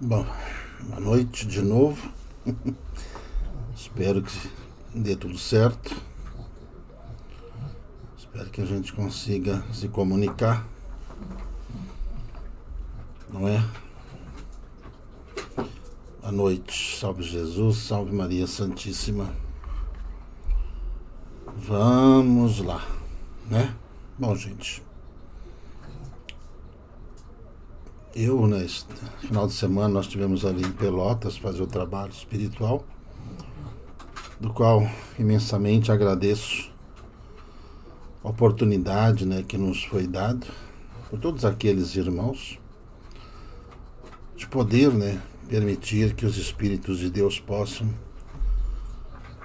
Bom, boa noite de novo. Espero que dê tudo certo. Espero que a gente consiga se comunicar. Não é? Boa noite. Salve Jesus, salve Maria Santíssima. Vamos lá, né? Bom, gente, nesse final de semana, nós estivemos ali em Pelotas fazer o trabalho espiritual, do qual imensamente agradeço a oportunidade, né, que nos foi dado por todos aqueles irmãos de poder, né, permitir que os Espíritos de Deus possam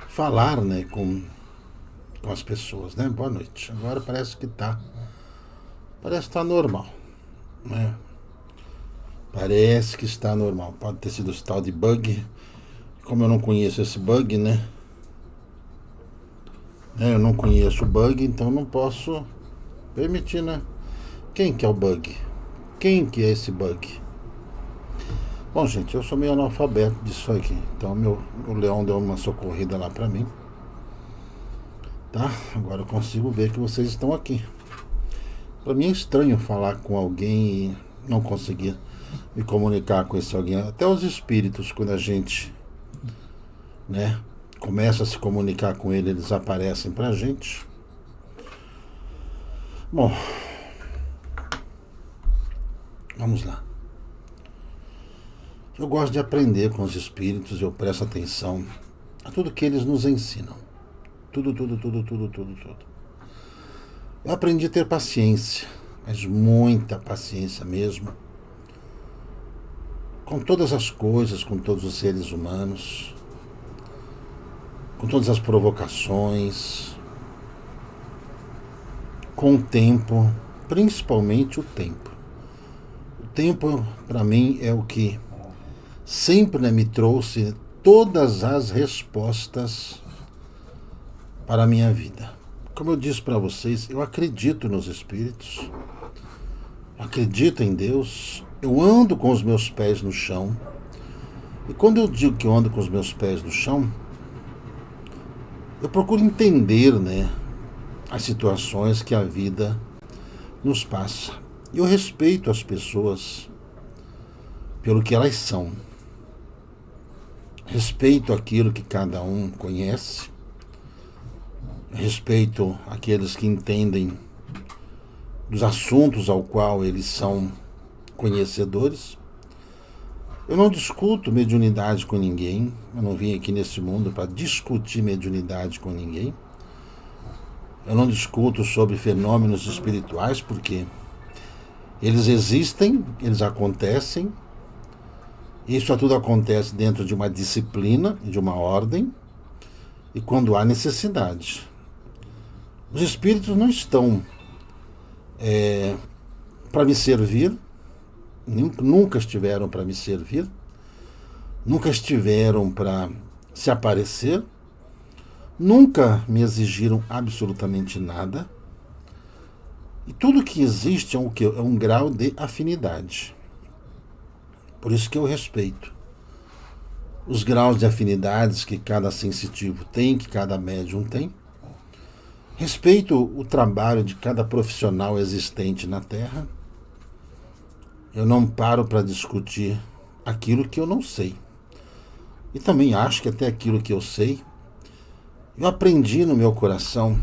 falar, né, com as pessoas, né? Boa noite. Agora parece que tá normal, né? Parece que está normal. Pode ter sido esse tal de bug. Como eu não conheço esse bug, né? Eu não conheço o bug, então não posso permitir, né? Quem que é o bug? Quem que é esse bug? Bom, gente, eu sou meio analfabeto disso aqui. Então o Leão deu uma socorrida lá pra mim. Tá? Agora eu consigo ver que vocês estão aqui. Pra mim é estranho falar com alguém e não conseguir me comunicar com esse alguém. Até os espíritos, quando a gente, né, começa a se comunicar com ele, eles aparecem pra gente. Bom, vamos lá. Eu gosto de aprender com os espíritos, eu presto atenção a tudo que eles nos ensinam. Tudo. Eu aprendi a ter paciência, mas muita paciência mesmo, com todas as coisas, com todos os seres humanos, com todas as provocações, com o tempo, principalmente o tempo. O tempo, para mim, é o que sempre, né, me trouxe todas as respostas para a minha vida. Como eu disse para vocês, eu acredito nos espíritos, acredito em Deus, eu ando com os meus pés no chão. E quando eu digo que eu ando com os meus pés no chão, eu procuro entender, né, as situações que a vida nos passa. Eu respeito as pessoas pelo que elas são. Respeito aquilo que cada um conhece. Respeito aqueles que entendem dos assuntos ao qual eles são conhecedores. Eu não discuto mediunidade com ninguém. Eu não vim aqui nesse mundo para discutir mediunidade com ninguém. Eu não discuto sobre fenômenos espirituais, porque eles existem, eles acontecem. Isso tudo acontece dentro de uma disciplina, de uma ordem, e quando há necessidade. Os espíritos não estão para me servir, nunca estiveram para me servir, nunca estiveram para se aparecer, nunca me exigiram absolutamente nada. E tudo que existe é um grau de afinidade. Por isso que eu respeito os graus de afinidades que cada sensitivo tem, que cada médium tem. Respeito o trabalho de cada profissional existente na Terra. Eu não paro para discutir aquilo que eu não sei. E também acho que até aquilo que eu sei, eu aprendi no meu coração,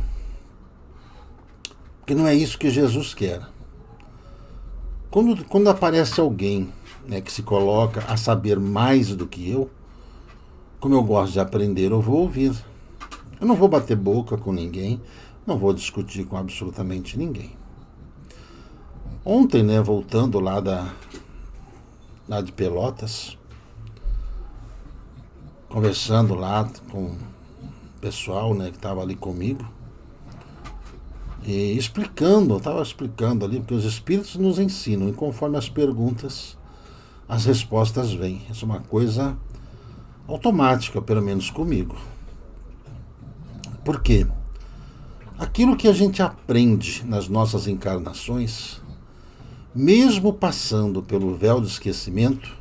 porque não é isso que Jesus quer. Quando aparece alguém, né, que se coloca a saber mais do que eu, como eu gosto de aprender, eu vou ouvir. Eu não vou bater boca com ninguém, não vou discutir com absolutamente ninguém. Ontem, né, voltando lá de Pelotas, conversando lá com o pessoal, né, que estava ali comigo, e estava explicando ali, porque os espíritos nos ensinam, e conforme as perguntas, as respostas vêm. Isso é uma coisa automática, pelo menos comigo. Por quê? Aquilo que a gente aprende nas nossas encarnações, mesmo passando pelo véu do esquecimento,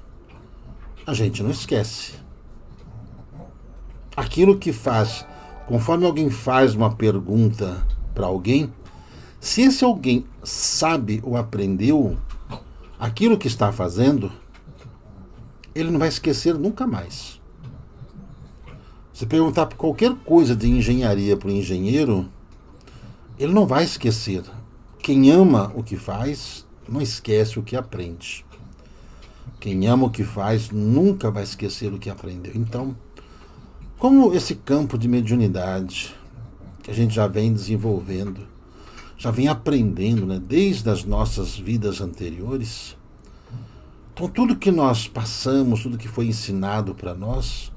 a gente não esquece. Aquilo que faz, conforme alguém faz uma pergunta para alguém, se esse alguém sabe ou aprendeu aquilo que está fazendo, ele não vai esquecer nunca mais. Se perguntar por qualquer coisa de engenharia para o engenheiro, ele não vai esquecer. Quem ama o que faz, não esquece o que aprende. Quem ama o que faz, nunca vai esquecer o que aprendeu. Então, como esse campo de mediunidade que a gente já vem desenvolvendo, já vem aprendendo, né, desde as nossas vidas anteriores, então tudo que nós passamos, tudo que foi ensinado para nós,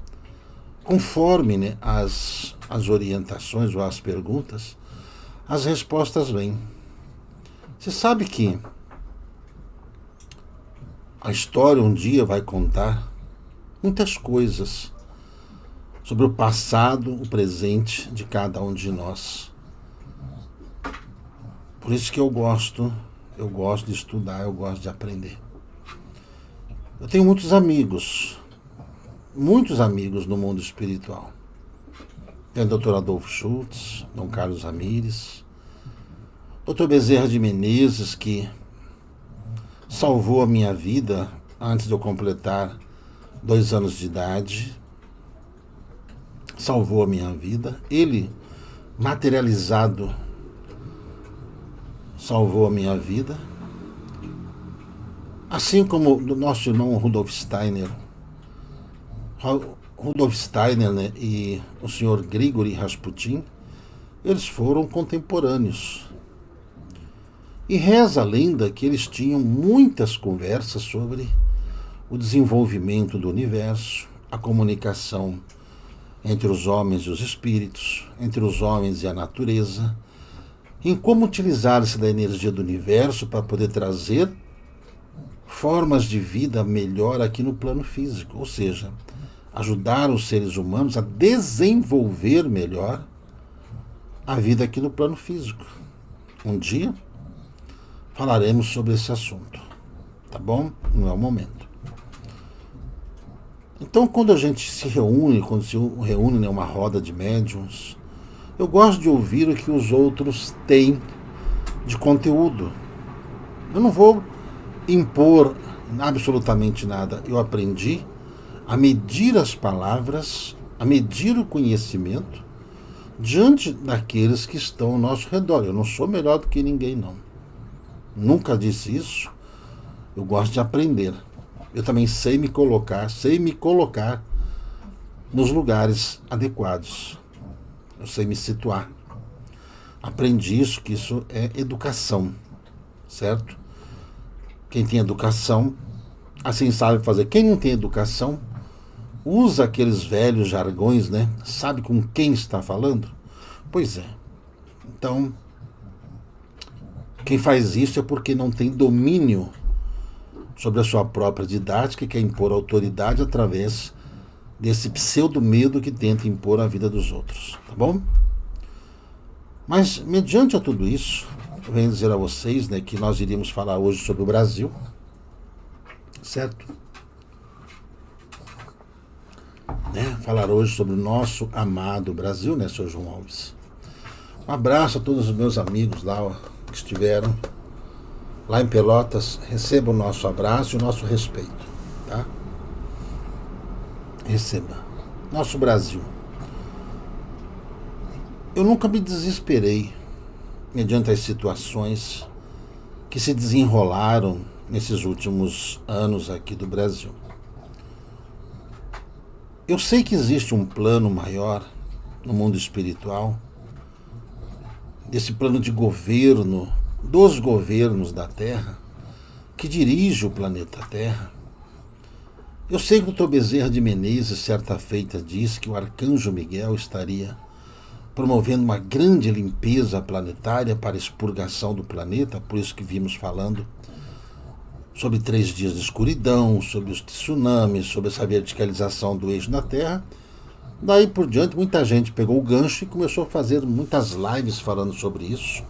conforme, né, as orientações ou as perguntas, as respostas vêm. Você sabe que a história um dia vai contar muitas coisas sobre o passado, o presente de cada um de nós. Por isso que eu gosto de estudar, eu gosto de aprender. Eu tenho muitos amigos no mundo espiritual. Tem o Dr. Adolfo Schultz, Dom Carlos Ramires, Dr. Bezerra de Menezes, que salvou a minha vida antes de eu completar 2 anos de idade. Salvou a minha vida. Ele, materializado, salvou a minha vida. Assim como o nosso irmão Rudolf Steiner. Rudolf Steiner, né, e o senhor Grigori Rasputin, eles foram contemporâneos. E reza a lenda que eles tinham muitas conversas sobre o desenvolvimento do universo, a comunicação entre os homens e os espíritos, entre os homens e a natureza, em como utilizar-se da energia do universo para poder trazer formas de vida melhor aqui no plano físico, ou seja, ajudar os seres humanos a desenvolver melhor a vida aqui no plano físico. Um dia falaremos sobre esse assunto, tá bom? Não é o momento. Então, quando a gente se reúne, né, uma roda de médiuns, eu gosto de ouvir o que os outros têm de conteúdo. Eu não vou impor absolutamente nada. Eu aprendi a medir as palavras, a medir o conhecimento diante daqueles que estão ao nosso redor. Eu não sou melhor do que ninguém, não. Nunca disse isso. Eu gosto de aprender. Eu também sei me colocar nos lugares adequados. Eu sei me situar. Aprendi isso, que isso é educação, certo? Quem tem educação, assim sabe fazer. Quem não tem educação, usa aqueles velhos jargões, né? Sabe com quem está falando? Pois é. Então, quem faz isso é porque não tem domínio sobre a sua própria didática e quer impor autoridade através desse pseudo-medo que tenta impor a vida dos outros, tá bom? Mas, mediante a tudo isso, eu venho dizer a vocês, né, que nós iríamos falar hoje sobre o Brasil, certo? Né? Falar hoje sobre o nosso amado Brasil, né, Sr. João Alves? Um abraço a todos os meus amigos lá, ó, que estiveram lá em Pelotas. Receba o nosso abraço e o nosso respeito, tá? Receba. Nosso Brasil. Eu nunca me desesperei mediante as situações que se desenrolaram nesses últimos anos aqui do Brasil. Eu sei que existe um plano maior no mundo espiritual, desse plano de governo, dos governos da Terra, que dirige o planeta Terra. Eu sei que o Dr. Bezerra de Menezes, certa feita, disse que o Arcanjo Miguel estaria promovendo uma grande limpeza planetária para a expurgação do planeta, por isso que vimos falando sobre 3 dias de escuridão, sobre os tsunamis, sobre essa verticalização do eixo da Terra. Daí por diante, muita gente pegou o gancho e começou a fazer muitas lives falando sobre isso.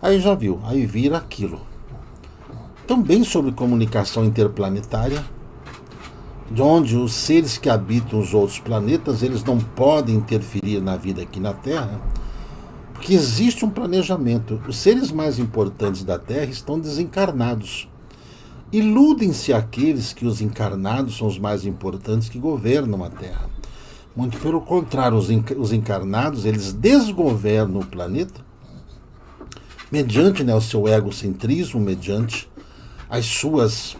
Aí já viu, aí vira aquilo. Também sobre comunicação interplanetária, de onde os seres que habitam os outros planetas, eles não podem interferir na vida aqui na Terra, porque existe um planejamento. Os seres mais importantes da Terra estão desencarnados. Iludem-se aqueles que os encarnados são os mais importantes que governam a Terra. Muito pelo contrário, os encarnados, eles desgovernam o planeta mediante, né, o seu egocentrismo, mediante as suas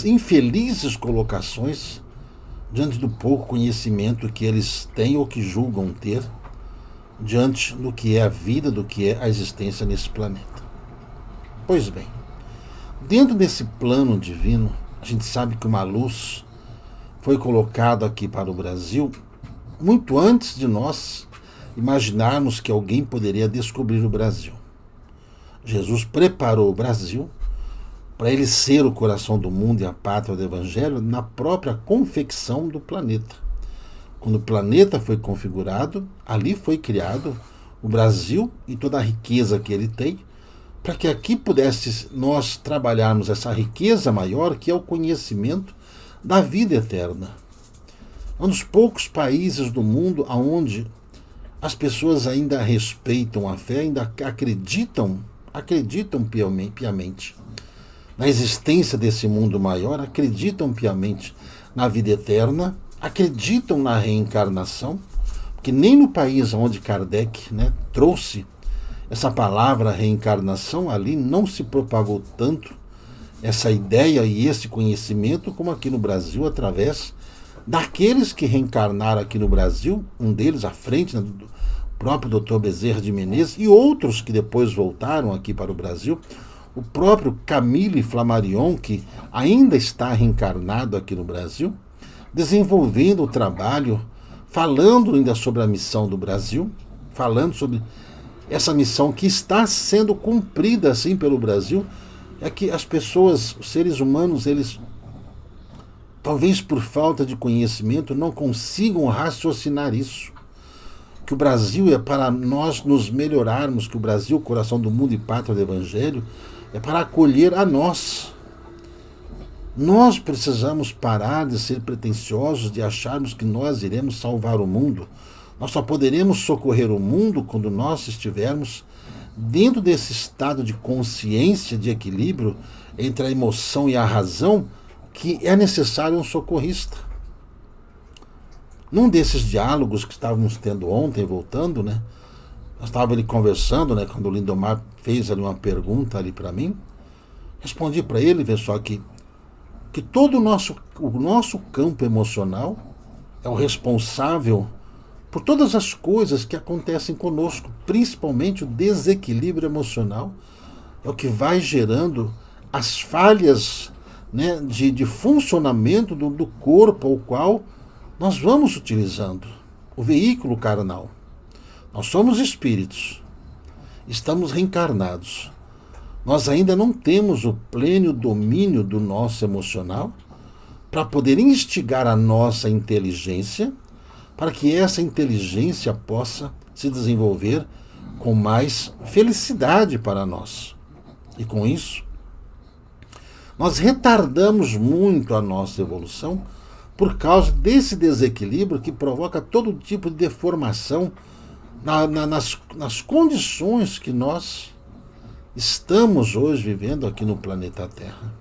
infelizes colocações diante do pouco conhecimento que eles têm ou que julgam ter diante do que é a vida, do que é a existência nesse planeta. Pois bem, dentro desse plano divino, a gente sabe que uma luz foi colocada aqui para o Brasil muito antes de nós imaginarmos que alguém poderia descobrir o Brasil. Jesus preparou o Brasil para ele ser o coração do mundo e a pátria do Evangelho na própria confecção do planeta. Quando o planeta foi configurado, ali foi criado o Brasil e toda a riqueza que ele tem, para que aqui pudesse nós trabalharmos essa riqueza maior, que é o conhecimento da vida eterna. É um dos poucos países do mundo onde as pessoas ainda respeitam a fé, ainda acreditam piamente na existência desse mundo maior, acreditam piamente na vida eterna, acreditam na reencarnação, porque nem no país onde Kardec, né, trouxe essa palavra reencarnação, ali não se propagou tanto essa ideia e esse conhecimento como aqui no Brasil, através daqueles que reencarnaram aqui no Brasil, um deles à frente, né, do próprio Dr. Bezerra de Menezes, e outros que depois voltaram aqui para o Brasil, o próprio Camille Flammarion, que ainda está reencarnado aqui no Brasil, desenvolvendo o trabalho, falando ainda sobre a missão do Brasil, falando sobre essa missão que está sendo cumprida assim pelo Brasil, é que as pessoas, os seres humanos, eles talvez por falta de conhecimento não consigam raciocinar isso. Que o Brasil é para nós nos melhorarmos, que o Brasil, coração do mundo e pátria do Evangelho, é para acolher a nós. Nós precisamos parar de ser pretensiosos, de acharmos que nós iremos salvar o mundo. Nós só poderemos socorrer o mundo quando nós estivermos dentro desse estado de consciência, de equilíbrio entre a emoção e a razão, que é necessário um socorrista. Num desses diálogos que estávamos tendo ontem, voltando, né? Nós estávamos ali conversando, né? Quando o Lindomar fez ali uma pergunta ali para mim, respondi para ele, pessoal, que todo o nosso campo emocional é o responsável por todas as coisas que acontecem conosco, principalmente o desequilíbrio emocional, é o que vai gerando as falhas, né, de funcionamento do corpo ao qual nós vamos utilizando, o veículo carnal. Nós somos espíritos, estamos reencarnados. Nós ainda não temos o pleno domínio do nosso emocional para poder instigar a nossa inteligência, para que essa inteligência possa se desenvolver com mais felicidade para nós. E com isso, nós retardamos muito a nossa evolução por causa desse desequilíbrio que provoca todo tipo de deformação nas condições que nós estamos hoje vivendo aqui no planeta Terra.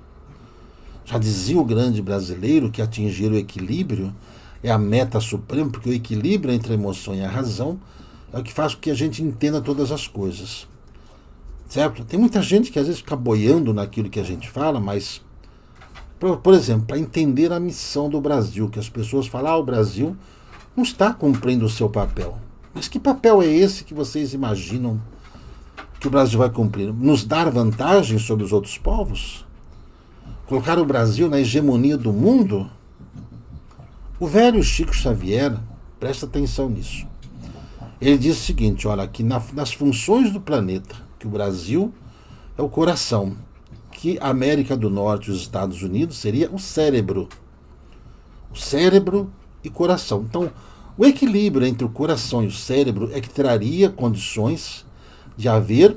Já dizia o grande brasileiro que atingir o equilíbrio é a meta suprema, porque o equilíbrio entre a emoção e a razão é o que faz com que a gente entenda todas as coisas. Certo? Tem muita gente que às vezes fica boiando naquilo que a gente fala, mas, por exemplo, para entender a missão do Brasil, que as pessoas falam, o Brasil não está cumprindo o seu papel. Mas que papel é esse que vocês imaginam que o Brasil vai cumprir? Nos dar vantagem sobre os outros povos? Colocar o Brasil na hegemonia do mundo? O velho Chico Xavier, presta atenção nisso. Ele diz o seguinte, olha, que nas funções do planeta, que o Brasil é o coração, que a América do Norte e os Estados Unidos seria o cérebro. O cérebro e coração. Então, o equilíbrio entre o coração e o cérebro é que traria condições de haver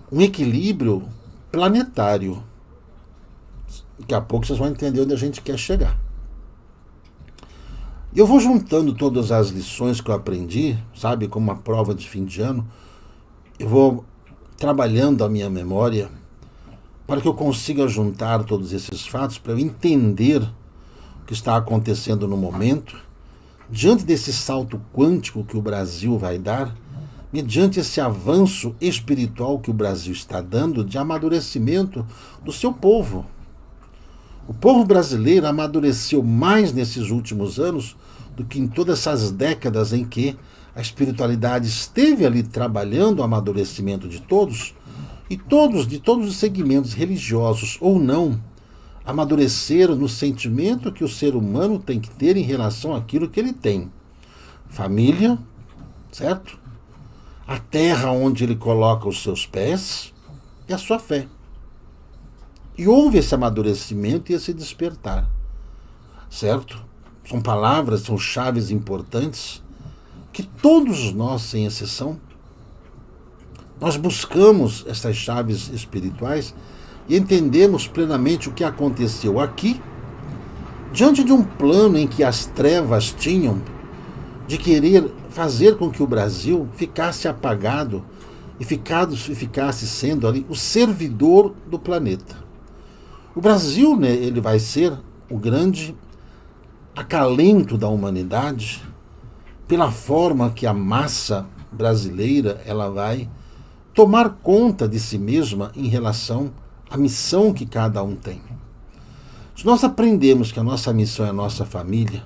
um equilíbrio planetário. Daqui a pouco vocês vão entender onde a gente quer chegar. E eu vou juntando todas as lições que eu aprendi, sabe, como uma prova de fim de ano. Eu vou trabalhando a minha memória para que eu consiga juntar todos esses fatos, para eu entender o que está acontecendo no momento, diante desse salto quântico que o Brasil vai dar, mediante esse avanço espiritual que o Brasil está dando de amadurecimento do seu povo. O povo brasileiro amadureceu mais nesses últimos anos do que em todas essas décadas em que a espiritualidade esteve ali trabalhando o amadurecimento de todos, e todos, de todos os segmentos religiosos ou não, amadureceram no sentimento que o ser humano tem que ter em relação àquilo que ele tem. Família, certo? A terra onde ele coloca os seus pés e a sua fé. E houve esse amadurecimento e esse despertar, certo? São palavras, são chaves importantes que todos nós, sem exceção, nós buscamos essas chaves espirituais e entendemos plenamente o que aconteceu aqui, diante de um plano em que as trevas tinham de querer fazer com que o Brasil ficasse apagado e ficasse sendo ali o servidor do planeta. O Brasil, né, ele vai ser o grande acalento da humanidade pela forma que a massa brasileira ela vai tomar conta de si mesma em relação à missão que cada um tem. Se nós aprendemos que a nossa missão é a nossa família,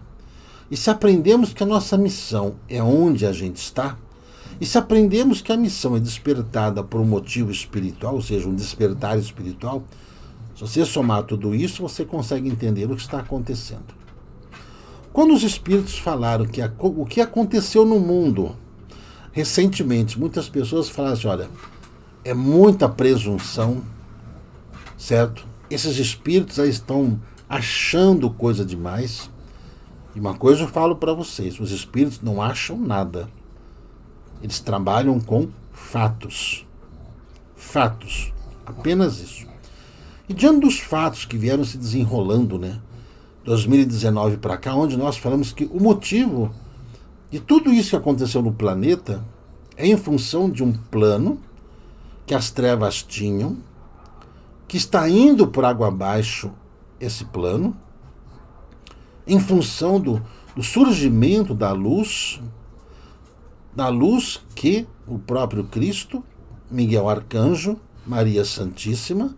e se aprendemos que a nossa missão é onde a gente está, e se aprendemos que a missão é despertada por um motivo espiritual, ou seja, um despertar espiritual, se você somar tudo isso, você consegue entender o que está acontecendo. Quando os espíritos falaram que o que aconteceu no mundo recentemente, muitas pessoas falaram assim, olha, é muita presunção, certo? Esses espíritos aí estão achando coisa demais. E uma coisa eu falo para vocês, os espíritos não acham nada. Eles trabalham com fatos. Fatos. Apenas isso. E diante dos fatos que vieram se desenrolando, né? 2019 para cá, onde nós falamos que o motivo de tudo isso que aconteceu no planeta é em função de um plano que as trevas tinham, que está indo por água abaixo esse plano, em função do surgimento da luz que o próprio Cristo, Miguel Arcanjo, Maria Santíssima,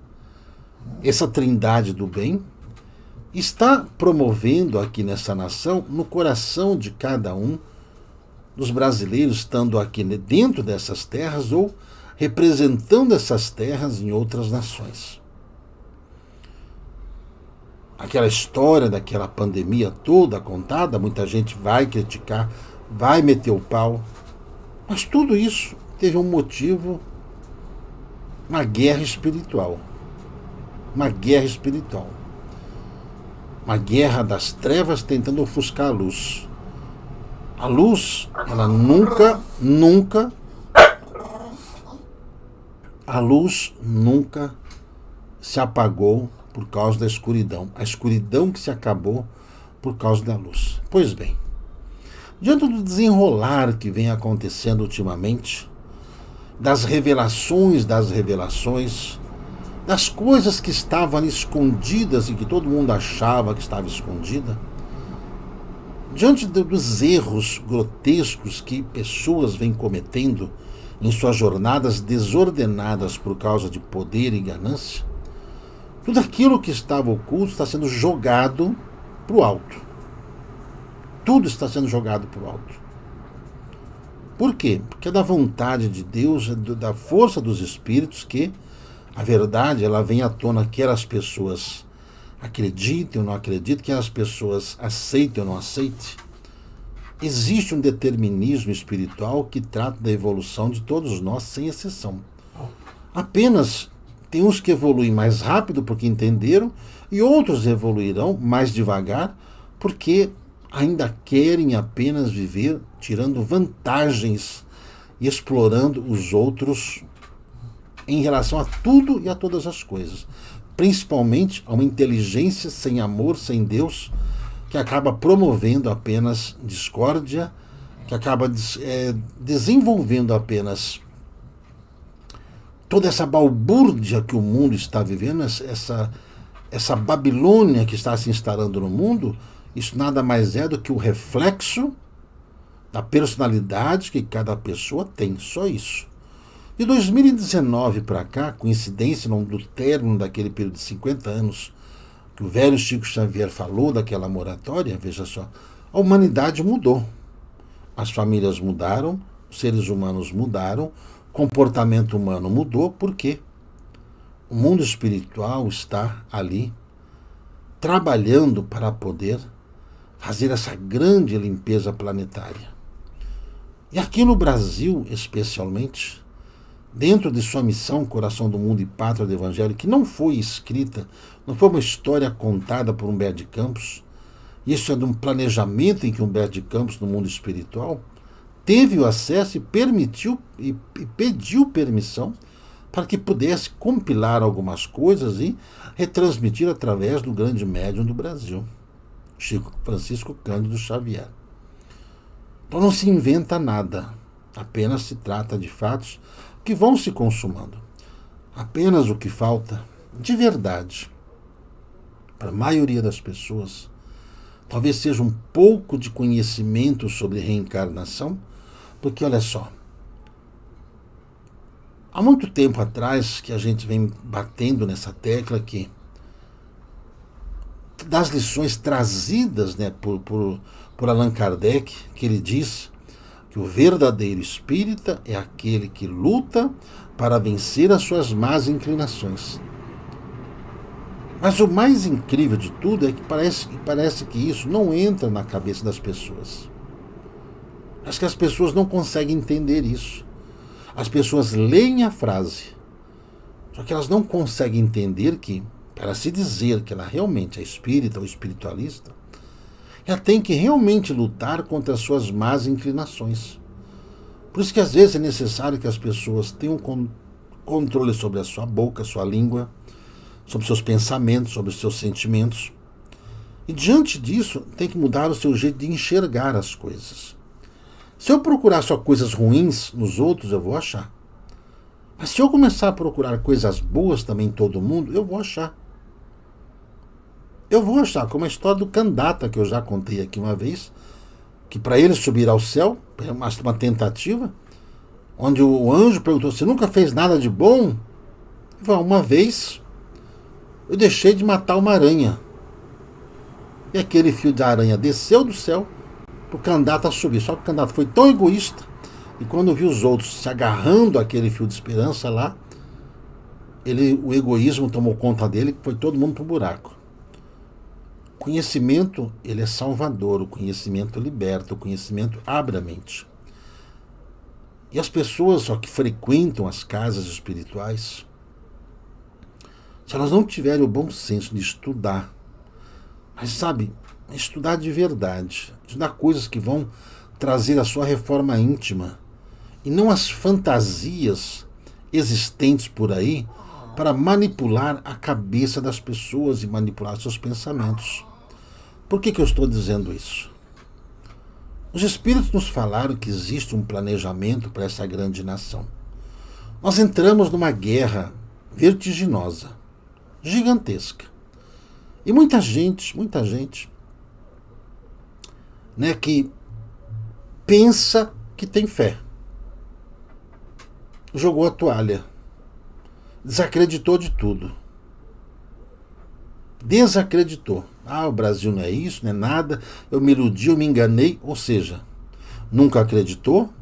essa trindade do bem, está promovendo aqui nessa nação, no coração de cada um dos brasileiros, estando aqui dentro dessas terras ou representando essas terras em outras nações. Aquela história daquela pandemia toda contada, muita gente vai criticar, vai meter o pau, mas tudo isso teve um motivo, uma guerra espiritual. Uma guerra espiritual. Uma guerra das trevas tentando ofuscar a luz. A luz, ela nunca, a luz nunca se apagou por causa da escuridão. A escuridão que se acabou por causa da luz. Pois bem, diante do desenrolar que vem acontecendo ultimamente, das revelações, das coisas que estavam ali escondidas e que todo mundo achava que estava escondida, diante dos erros grotescos que pessoas vêm cometendo em suas jornadas desordenadas por causa de poder e ganância, tudo aquilo que estava oculto está sendo jogado para o alto. Tudo está sendo jogado para o alto. Por quê? Porque é da vontade de Deus, é da força dos espíritos que a verdade ela vem à tona, quer as pessoas acreditem ou não acreditem, quer as pessoas aceitem ou não aceitem. Existe um determinismo espiritual que trata da evolução de todos nós, sem exceção. Apenas tem uns que evoluem mais rápido porque entenderam e outros evoluirão mais devagar porque ainda querem apenas viver tirando vantagens e explorando os outros em relação a tudo e a todas as coisas. principalmente a uma inteligência sem amor, sem Deus, que acaba promovendo apenas discórdia, que acaba desenvolvendo apenas toda essa balbúrdia que o mundo está vivendo, essa Babilônia que está se instalando no mundo. Isso nada mais é do que o reflexo da personalidade que cada pessoa tem, só isso. De 2019 para cá, coincidência do término daquele período de 50 anos que o velho Chico Xavier falou daquela moratória, veja só, a humanidade mudou. As famílias mudaram, os seres humanos mudaram, o comportamento humano mudou, por quê? O mundo espiritual está ali trabalhando para poder fazer essa grande limpeza planetária. E aqui no Brasil, especialmente, dentro de sua missão Coração do Mundo e Pátria do Evangelho, que não foi escrita, não foi uma história contada por Humberto de Campos, isso é de um planejamento em que Humberto de Campos, no mundo espiritual, teve o acesso e permitiu e pediu permissão para que pudesse compilar algumas coisas e retransmitir através do grande médium do Brasil, Chico Francisco Cândido Xavier. Então não se inventa nada, apenas se trata de fatos que vão se consumando. Apenas o que falta, de verdade, para a maioria das pessoas, talvez seja um pouco de conhecimento sobre reencarnação, porque olha só, há muito tempo atrás que a gente vem batendo nessa tecla que das lições trazidas, né, por Allan Kardec, que ele diz que o verdadeiro espírita é aquele que luta para vencer as suas más inclinações. Mas o mais incrível de tudo é que parece que isso não entra na cabeça das pessoas. Acho que as pessoas não conseguem entender isso. As pessoas leem a frase, só que elas não conseguem entender que, para se dizer que ela realmente é espírita ou espiritualista, ela tem que realmente lutar contra as suas más inclinações. Por isso que às vezes é necessário que as pessoas tenham controle sobre a sua boca, a sua língua, sobre seus pensamentos, sobre os seus sentimentos. E diante disso, tem que mudar o seu jeito de enxergar as coisas. Se eu procurar só coisas ruins nos outros, eu vou achar. Mas se eu começar a procurar coisas boas também em todo mundo, eu vou achar. Eu vou achar, como a história do Kandata, que eu já contei aqui uma vez, que para ele subir ao céu, uma tentativa, onde o anjo perguntou, você nunca fez nada de bom? Ele falou, uma vez eu deixei de matar uma aranha. E aquele fio de aranha desceu do céu para o Kandata subir. Só que o Kandata foi tão egoísta, e quando viu os outros se agarrando àquele fio de esperança lá, o egoísmo tomou conta dele e foi todo mundo para o buraco. O conhecimento, ele é salvador, o conhecimento liberta, o conhecimento abre a mente. E as pessoas só que frequentam as casas espirituais, se elas não tiverem o bom senso de estudar, mas sabe, estudar de verdade, estudar coisas que vão trazer a sua reforma íntima, e não as fantasias existentes por aí para manipular a cabeça das pessoas e manipular seus pensamentos. Por que eu estou dizendo isso? Os espíritos nos falaram que existe um planejamento para essa grande nação. Nós entramos numa guerra vertiginosa, gigantesca. E muita gente, né, que pensa que tem fé, jogou a toalha, desacreditou de tudo. Desacreditou. O Brasil não é isso, não é nada, eu me iludi, eu me enganei. Ou seja, nunca acreditou,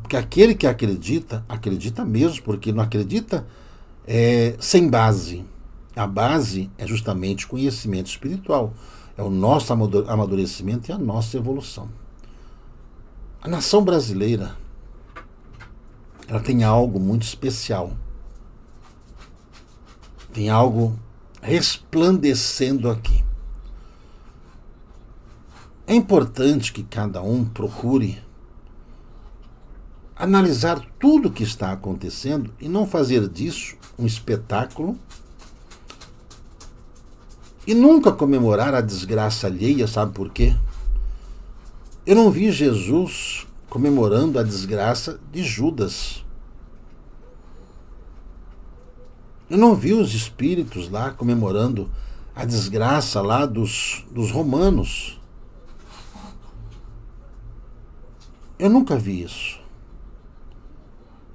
porque aquele que acredita, acredita mesmo, porque não acredita sem base. A base é justamente o conhecimento espiritual, é o nosso amadurecimento e a nossa evolução. A nação brasileira, ela tem algo muito especial. Tem algo resplandecendo aqui. É importante que cada um procure analisar tudo o que está acontecendo e não fazer disso um espetáculo e nunca comemorar a desgraça alheia, sabe por quê? Eu não vi Jesus comemorando a desgraça de Judas. Eu não vi os espíritos lá comemorando a desgraça lá dos romanos. Eu nunca vi isso.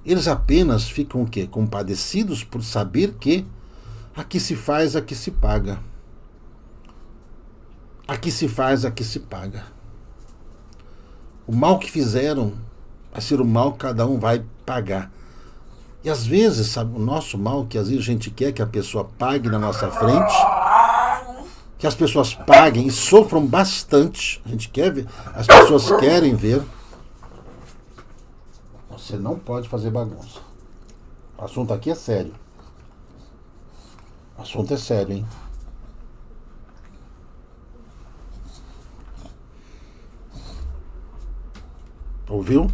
Eles apenas ficam o quê? Compadecidos por saber que aqui se faz, aqui se paga. Aqui se faz, aqui se paga. O mal que fizeram vai ser o mal que cada um vai pagar. E às vezes, sabe, o nosso mal, que às vezes a gente quer que a pessoa pague na nossa frente, que as pessoas paguem e sofram bastante. A gente quer ver, as pessoas querem ver. Você não pode fazer bagunça. O assunto aqui é sério. O assunto é sério, hein? Ouviu?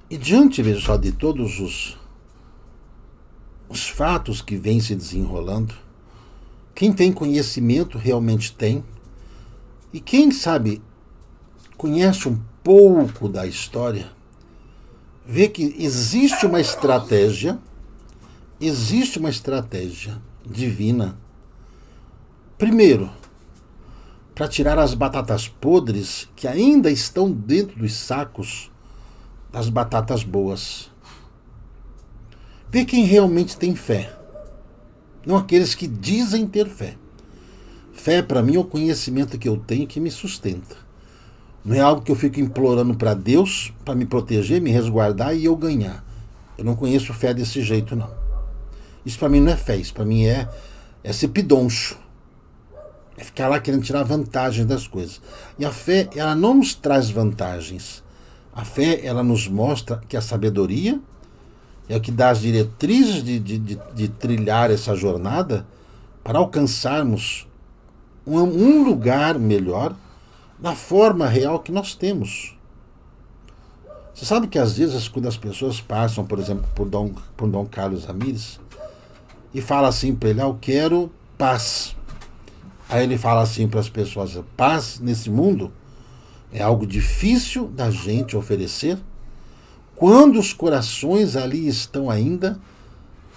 E diante, veja só, de todos os fatos que vêm se desenrolando, quem tem conhecimento realmente tem, e quem sabe conhece um pouco da história, vê que existe uma estratégia divina. Primeiro, para tirar as batatas podres que ainda estão dentro dos sacos das batatas boas. Vê quem realmente tem fé, não aqueles que dizem ter fé. Fé, para mim, é o conhecimento que eu tenho que me sustenta. Não é algo que eu fico implorando para Deus para me proteger, me resguardar e eu ganhar. Eu não conheço fé desse jeito, não. Isso para mim não é fé, isso para mim é ser pidoncho. É ficar lá querendo tirar vantagem das coisas. E a fé, ela não nos traz vantagens. A fé, ela nos mostra que a sabedoria é o que dá as diretrizes de trilhar essa jornada para alcançarmos um lugar melhor na forma real que nós temos. Você sabe que às vezes quando as pessoas passam, por exemplo, por Dom Carlos Ramires e fala assim para ele, eu quero paz. Aí ele fala assim para as pessoas, paz nesse mundo é algo difícil da gente oferecer quando os corações ali estão ainda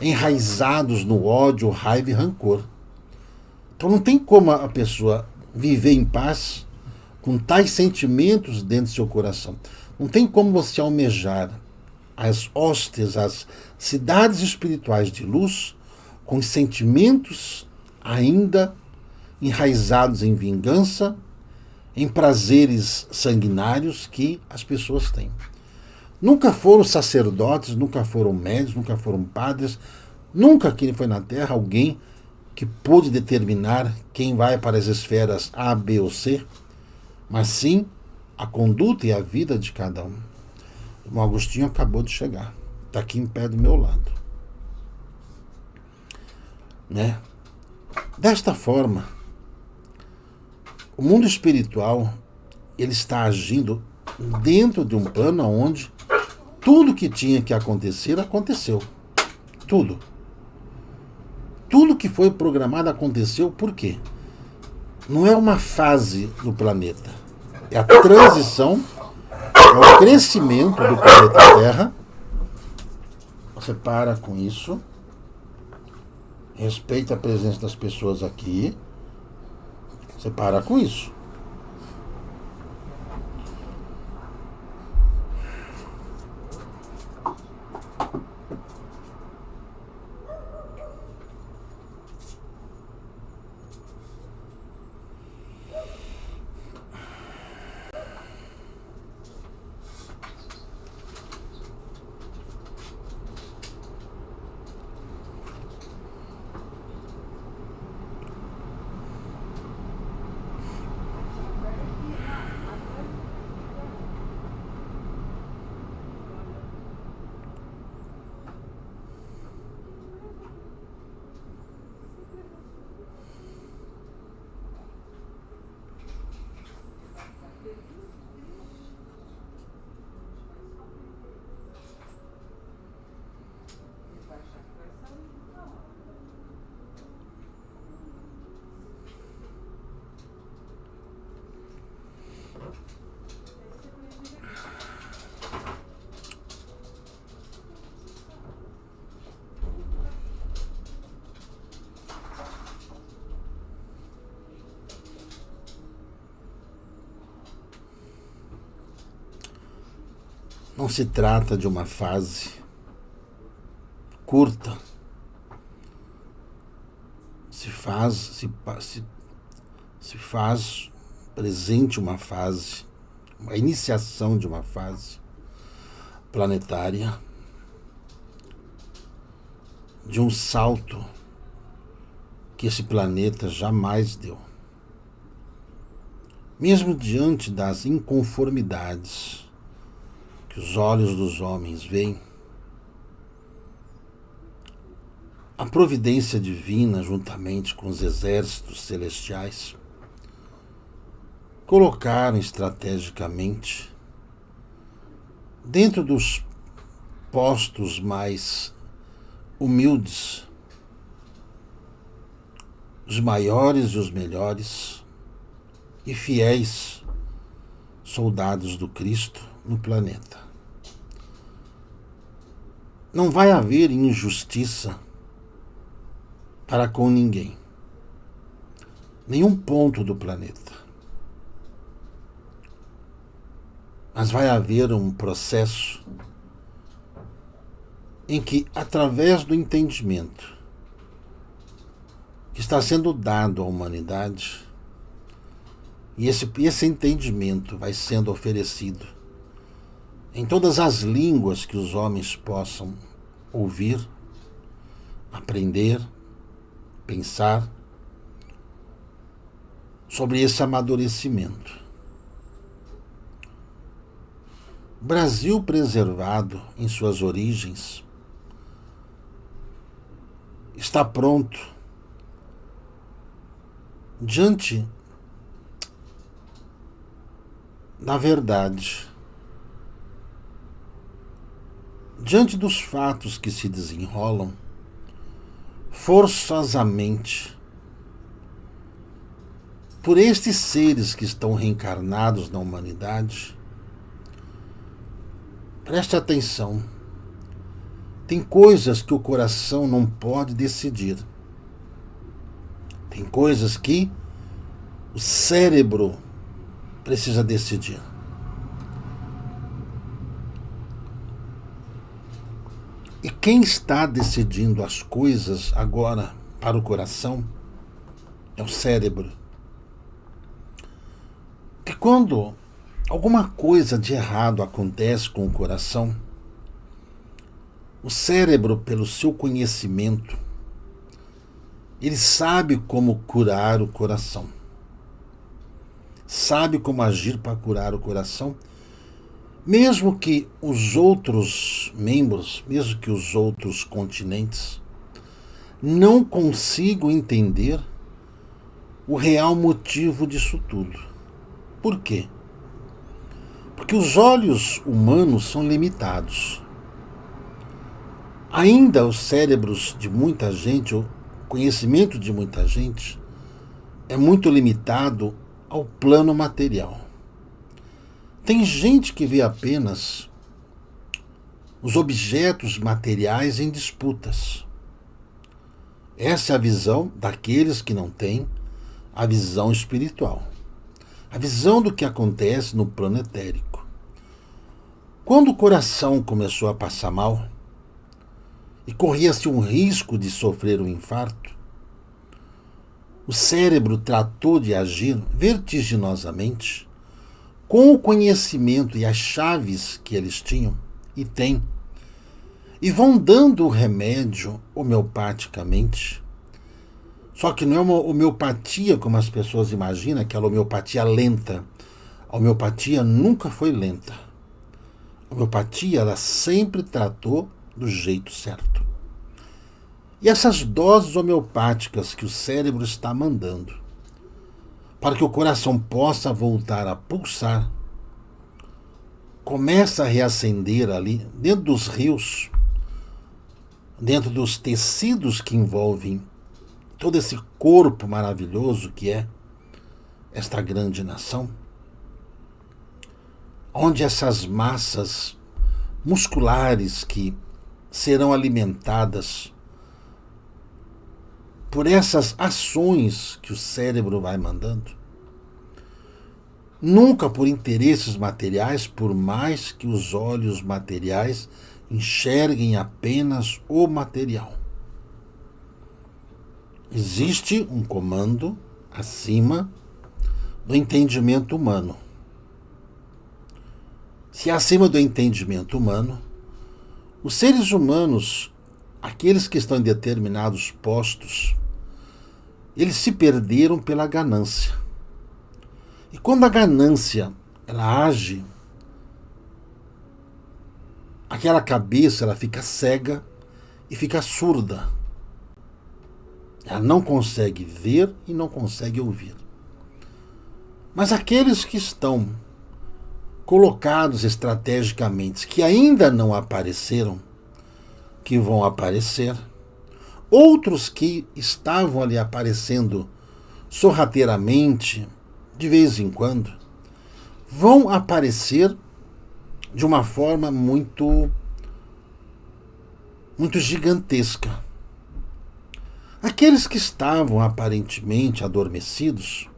enraizados no ódio, raiva e rancor. Então não tem como a pessoa viver em paz com tais sentimentos dentro do seu coração. Não tem como você almejar as hostes, as cidades espirituais de luz com sentimentos ainda enraizados em vingança, em prazeres sanguinários que as pessoas têm. Nunca foram sacerdotes, nunca foram médicos, nunca foram padres, nunca quem foi na Terra alguém que pôde determinar quem vai para as esferas A, B ou C, mas sim a conduta e a vida de cada um. O Agostinho acabou de chegar, está aqui em pé do meu lado. Né? Desta forma, o mundo espiritual ele está agindo dentro de um plano onde tudo que tinha que acontecer, aconteceu. Tudo. Tudo que foi programado aconteceu. Por quê? Não é uma fase do planeta. É a transição, é o crescimento do planeta Terra. Você para com isso. Respeita a presença das pessoas aqui. Você para com isso. não se trata de uma fase curta. Se faz presente uma fase, uma iniciação de uma fase planetária, de um salto que esse planeta jamais deu. Mesmo diante das inconformidades que os olhos dos homens veem, a providência divina, juntamente com os exércitos celestiais, colocaram estrategicamente, dentro dos postos mais humildes, os maiores e os melhores e fiéis soldados do Cristo no planeta. Não vai haver injustiça para com ninguém, nenhum ponto do planeta. Mas vai haver um processo em que, através do entendimento que está sendo dado à humanidade, e esse entendimento vai sendo oferecido em todas as línguas que os homens possam ouvir, aprender, pensar sobre esse amadurecimento. O Brasil preservado em suas origens está pronto diante da verdade, diante dos fatos que se desenrolam forçosamente por estes seres que estão reencarnados na humanidade. Preste atenção. Tem coisas que o coração não pode decidir. Tem coisas que o cérebro precisa decidir. E quem está decidindo as coisas agora para o coração é o cérebro. Que quando alguma coisa de errado acontece com o coração, o cérebro, pelo seu conhecimento, ele sabe como curar o coração. Sabe como agir para curar o coração, mesmo que os outros membros, mesmo que os outros continentes não consigam entender o real motivo disso tudo. Por quê? Porque os olhos humanos são limitados. Ainda os cérebros de muita gente, o conhecimento de muita gente, é muito limitado ao plano material. Tem gente que vê apenas os objetos materiais em disputas. Essa é a visão daqueles que não têm a visão espiritual. A visão do que acontece no plano etérico. Quando o coração começou a passar mal e corria-se um risco de sofrer um infarto, o cérebro tratou de agir vertiginosamente com o conhecimento e as chaves que eles tinham e têm, e vão dando o remédio homeopaticamente. Só que não é uma homeopatia como as pessoas imaginam, aquela homeopatia lenta. A homeopatia nunca foi lenta. A homeopatia, ela sempre tratou do jeito certo. E essas doses homeopáticas que o cérebro está mandando para que o coração possa voltar a pulsar, começa a reacender ali, dentro dos rios, dentro dos tecidos que envolvem todo esse corpo maravilhoso que é esta grande nação, onde essas massas musculares que serão alimentadas por essas ações que o cérebro vai mandando, nunca por interesses materiais, por mais que os olhos materiais enxerguem apenas o material. Existe um comando acima do entendimento humano. Se acima do entendimento humano, os seres humanos, aqueles que estão em determinados postos, eles se perderam pela ganância. E quando a ganância ela age, aquela cabeça ela fica cega e fica surda. Ela não consegue ver e não consegue ouvir. Mas aqueles que estão colocados estrategicamente, que ainda não apareceram, que vão aparecer, outros que estavam ali aparecendo sorrateiramente, de vez em quando, vão aparecer de uma forma muito gigantesca. Aqueles que estavam aparentemente adormecidos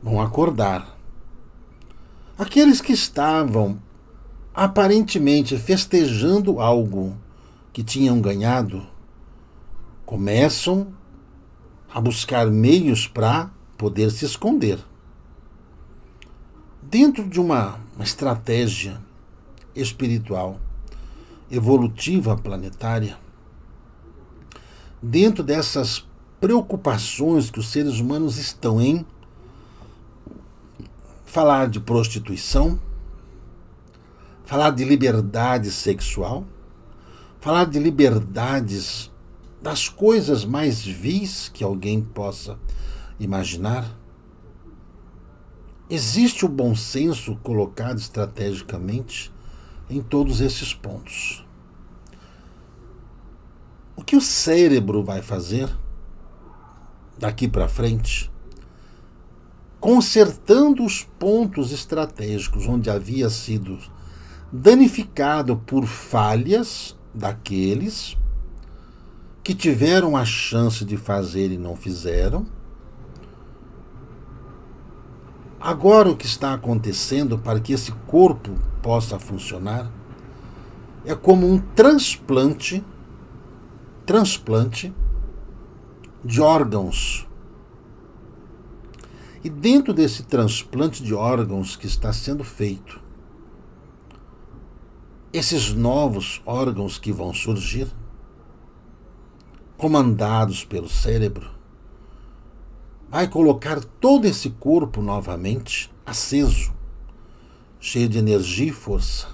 vão acordar. Aqueles que estavam aparentemente festejando algo que tinham ganhado começam a buscar meios para poder se esconder. Dentro de uma estratégia espiritual, evolutiva planetária, dentro dessas preocupações que os seres humanos estão em falar de prostituição, falar de liberdade sexual, falar de liberdades das coisas mais vis que alguém possa imaginar. Existe o bom senso colocado estrategicamente em todos esses pontos. O que o cérebro vai fazer daqui para frente, consertando os pontos estratégicos onde havia sido danificado por falhas daqueles que tiveram a chance de fazer e não fizeram. Agora o que está acontecendo para que esse corpo possa funcionar é como um transplante de órgãos. E dentro desse transplante de órgãos que está sendo feito, esses novos órgãos que vão surgir, comandados pelo cérebro, vai colocar todo esse corpo novamente aceso, cheio de energia e força.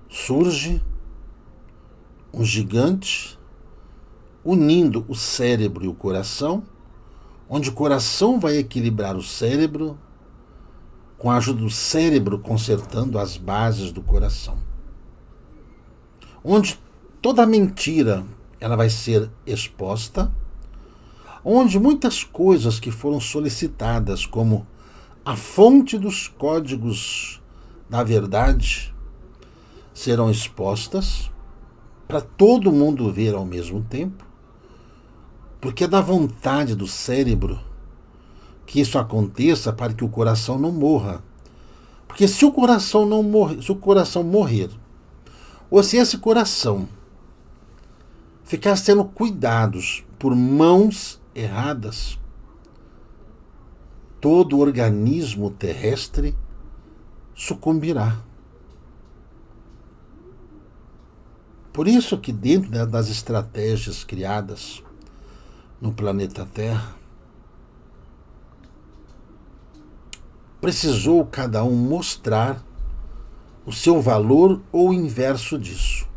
Surge um gigante unindo o cérebro e o coração, onde o coração vai equilibrar o cérebro, com a ajuda do cérebro consertando as bases do coração. Onde toda mentira ela vai ser exposta, onde muitas coisas que foram solicitadas como a fonte dos códigos da verdade serão expostas para todo mundo ver ao mesmo tempo, porque é da vontade do cérebro que isso aconteça para que o coração não morra. Porque se o coração não morrer, se o coração morrer, ou se esse coração ficar sendo cuidados por mãos erradas, todo o organismo terrestre sucumbirá. Por isso que dentro das estratégias criadas no planeta Terra, precisou cada um mostrar o seu valor ou o inverso disso.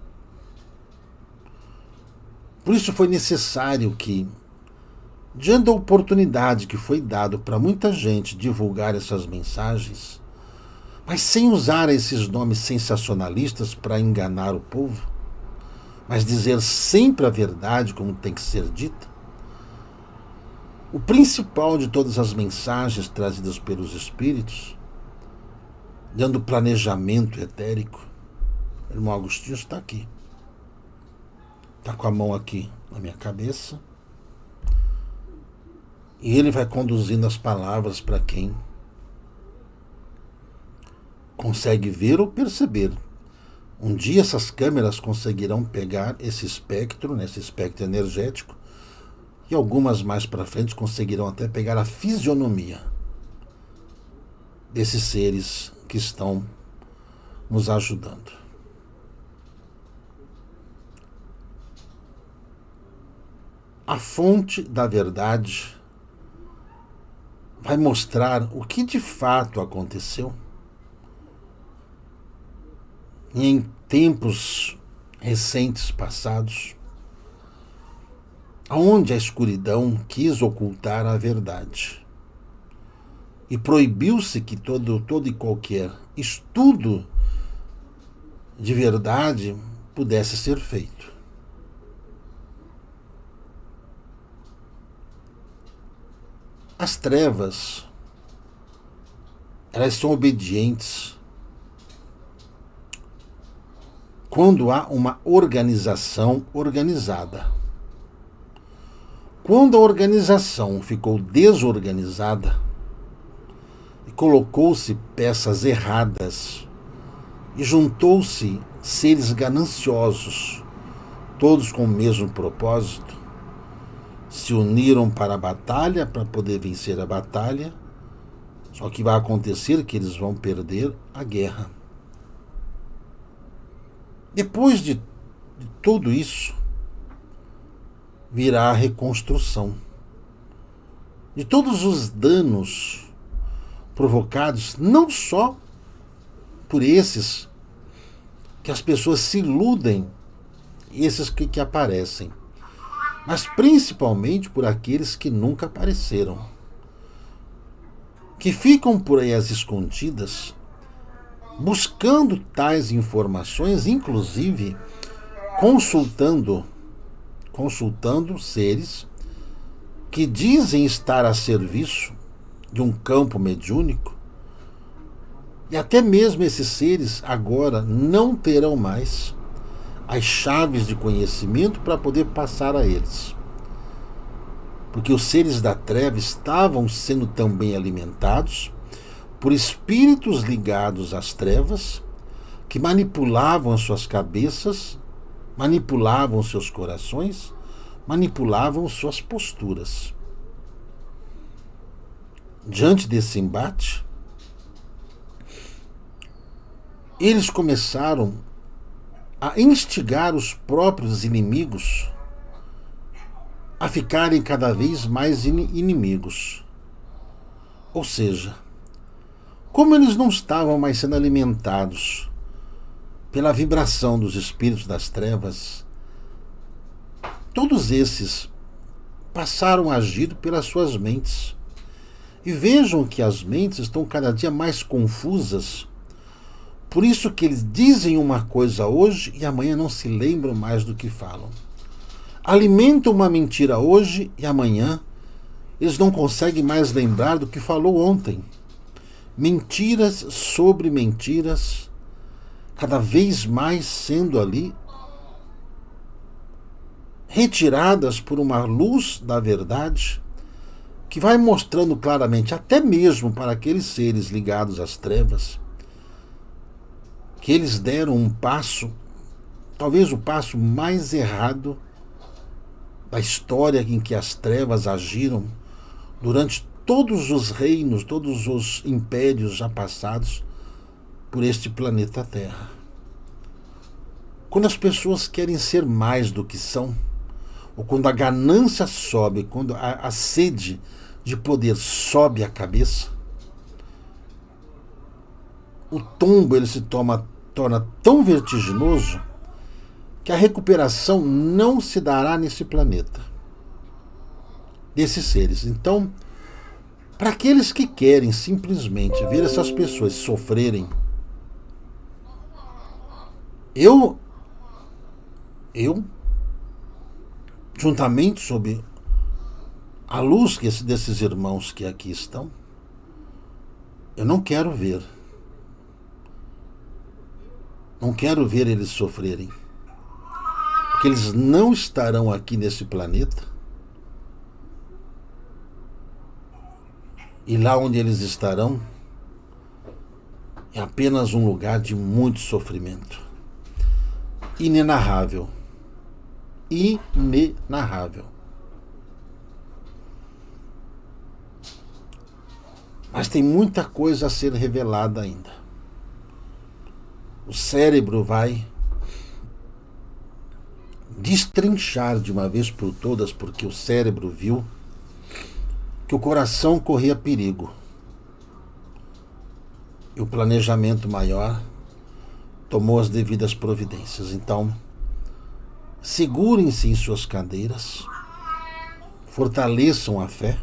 Por isso foi necessário que, diante da oportunidade que foi dado para muita gente divulgar essas mensagens, mas sem usar esses nomes sensacionalistas para enganar o povo, mas dizer sempre a verdade como tem que ser dita, o principal de todas as mensagens trazidas pelos Espíritos, dando planejamento etérico, o irmão Agostinho está aqui. Está com a mão aqui na minha cabeça. E ele vai conduzindo as palavras para quem consegue ver ou perceber. Um dia essas câmeras conseguirão pegar esse espectro, né, esse espectro energético, e algumas mais para frente conseguirão até pegar a fisionomia desses seres que estão nos ajudando. A fonte da verdade vai mostrar o que de fato aconteceu e em tempos recentes passados, aonde a escuridão quis ocultar a verdade e proibiu-se que todo e qualquer estudo de verdade pudesse ser feito. As trevas, elas são obedientes quando há uma organização organizada. Quando a organização ficou desorganizada e colocou-se peças erradas e juntou-se seres gananciosos, todos com o mesmo propósito, se uniram para a batalha, para poder vencer a batalha, só que vai acontecer que eles vão perder a guerra. Depois de tudo isso, virá a reconstrução de todos os danos provocados, não só por esses que as pessoas se iludem, esses que aparecem, mas principalmente por aqueles que nunca apareceram, que ficam por aí às escondidas, buscando tais informações, inclusive consultando seres que dizem estar a serviço de um campo mediúnico, e até mesmo esses seres agora não terão mais as chaves de conhecimento para poder passar a eles. Porque os seres da treva estavam sendo também alimentados por espíritos ligados às trevas, que manipulavam as suas cabeças, manipulavam seus corações, manipulavam suas posturas. Diante desse embate, eles começaram a instigar os próprios inimigos a ficarem cada vez mais inimigos. Ou seja, como eles não estavam mais sendo alimentados pela vibração dos espíritos das trevas, todos esses passaram a agir pelas suas mentes. E vejam que as mentes estão cada dia mais confusas. Por isso que eles dizem uma coisa hoje e amanhã não se lembram mais do que falam. Alimentam uma mentira hoje e amanhã eles não conseguem mais lembrar do que falou ontem. Mentiras sobre mentiras, cada vez mais sendo ali retiradas por uma luz da verdade que vai mostrando claramente, até mesmo para aqueles seres ligados às trevas, que eles deram um passo, talvez o passo mais errado da história em que as trevas agiram durante todos os reinos, todos os impérios já passados por este planeta Terra. Quando as pessoas querem ser mais do que são, ou quando a ganância sobe, quando a sede de poder sobe a cabeça, o tombo ele se torna tão vertiginoso que a recuperação não se dará nesse planeta, desses seres. Então, para aqueles que querem simplesmente ver essas pessoas sofrerem, eu juntamente sob a luz desses irmãos que aqui estão, eu não quero ver. Não quero ver eles sofrerem. Porque eles não estarão aqui nesse planeta E lá onde eles estarão é apenas um lugar de muito sofrimento. Inenarrável. Inenarrável. Mas tem muita coisa a ser revelada ainda. O cérebro vai destrinchar de uma vez por todas, porque o cérebro viu que o coração corria perigo. E o planejamento maior tomou as devidas providências. Então, segurem-se em suas cadeiras, fortaleçam a fé,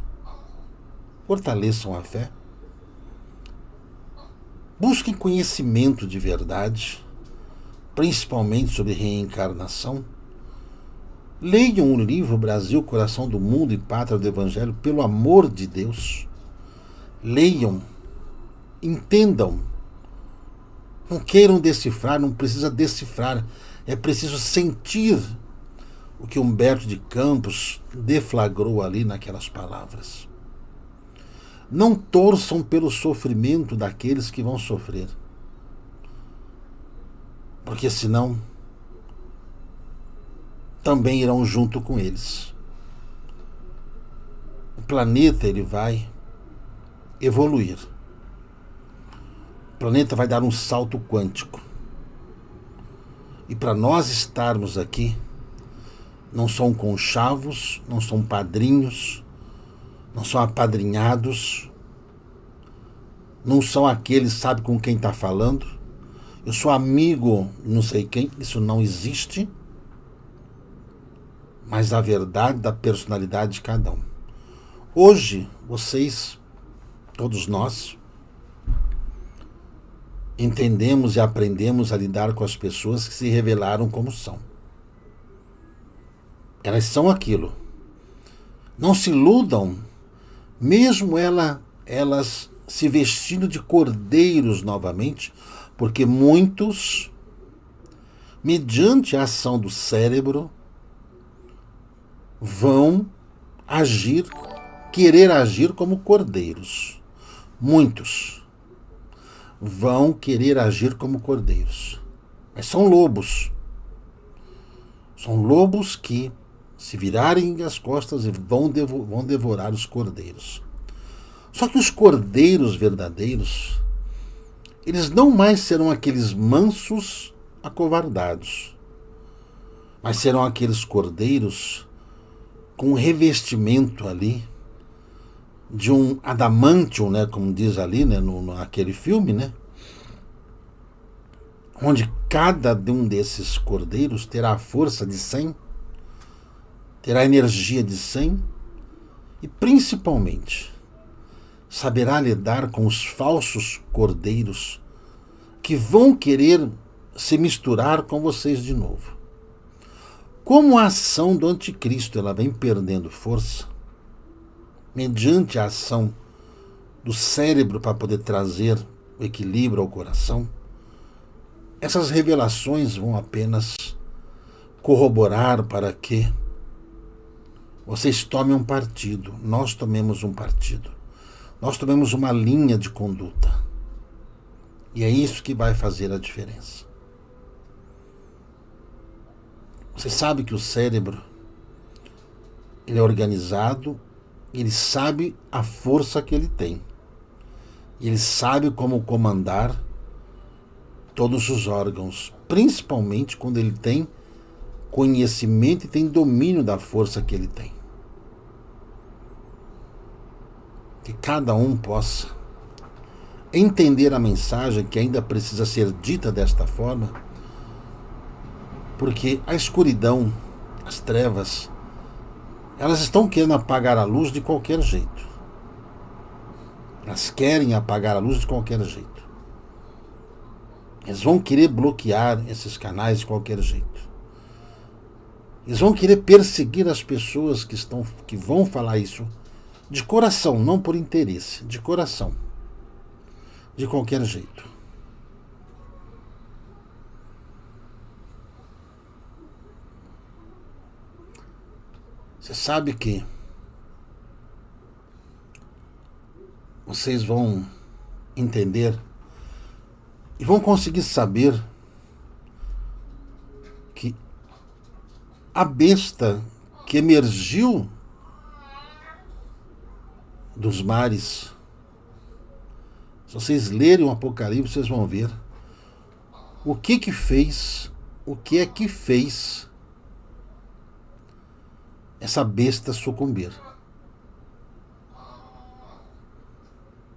busquem conhecimento de verdade, principalmente sobre reencarnação. Leiam o livro Brasil, Coração do Mundo e Pátria do Evangelho, pelo amor de Deus. Leiam, entendam. Não queiram decifrar, não precisa decifrar. É preciso sentir o que Humberto de Campos deflagrou ali naquelas palavras. Não torçam pelo sofrimento daqueles que vão sofrer. Porque senão também irão junto com eles. O planeta ele vai evoluir. O planeta vai dar um salto quântico. E para nós estarmos aqui, não são conchavos, não são padrinhos, não são apadrinhados, não são aqueles, sabe com quem está falando. Eu sou amigo não sei quem, isso não existe. Mas a verdade da personalidade de cada um. Hoje, vocês, todos nós, entendemos e aprendemos a lidar com as pessoas que se revelaram como são. Elas são aquilo. Não se iludam, mesmo elas se vestindo de cordeiros novamente, porque muitos, mediante a ação do cérebro, vão agir, querer agir como cordeiros. Muitos vão querer agir como cordeiros. Mas são lobos. São lobos que se virarem as costas e vão devorar os cordeiros. Só que os cordeiros verdadeiros, eles não mais serão aqueles mansos acovardados, mas serão aqueles cordeiros com um revestimento ali de um adamantium, né, como diz ali, né, naquele filme, né, onde cada um desses cordeiros terá a força de 100, terá a energia de 100 e, principalmente, saberá lidar com os falsos cordeiros que vão querer se misturar com vocês de novo. Como a ação do anticristo ela vem perdendo força, mediante a ação do cérebro para poder trazer o equilíbrio ao coração, essas revelações vão apenas corroborar para que vocês tomem um partido, nós tomemos um partido, nós tomemos uma linha de conduta. E é isso que vai fazer a diferença. Você sabe que o cérebro ele é organizado, ele sabe a força que ele tem. Ele sabe como comandar todos os órgãos, principalmente quando ele tem conhecimento e tem domínio da força que ele tem. Que cada um possa entender a mensagem que ainda precisa ser dita desta forma, porque a escuridão, as trevas, elas estão querendo apagar a luz de qualquer jeito. Elas querem apagar a luz de qualquer jeito. Eles vão querer bloquear esses canais de qualquer jeito. Eles vão querer perseguir as pessoas que vão falar isso de coração, não por interesse, de coração. De qualquer jeito. Você sabe que vocês vão entender e vão conseguir saber que a besta que emergiu dos mares, se vocês lerem o Apocalipse, vocês vão ver o que é que fez essa besta sucumbir.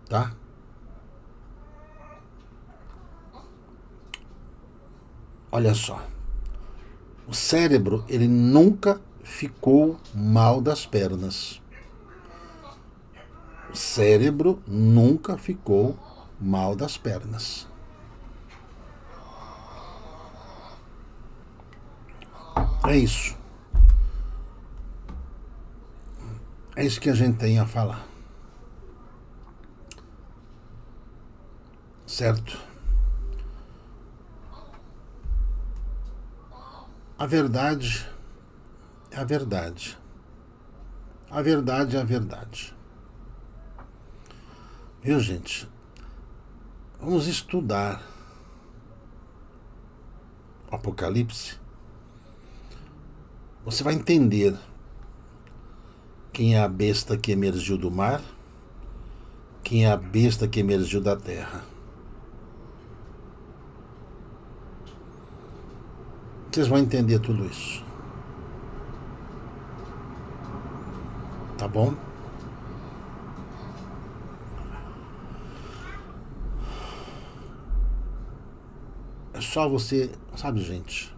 Tá? Olha só. O cérebro, ele nunca ficou mal das pernas. O cérebro nunca ficou mal das pernas. É isso. É isso que a gente tem a falar. Certo? A verdade é a verdade. A verdade é a verdade. Viu, gente? Vamos estudar o Apocalipse. Você vai entender quem é a besta que emergiu do mar, quem é a besta que emergiu da terra. Vocês vão entender tudo isso. Tá bom? É só você... Sabe, gente?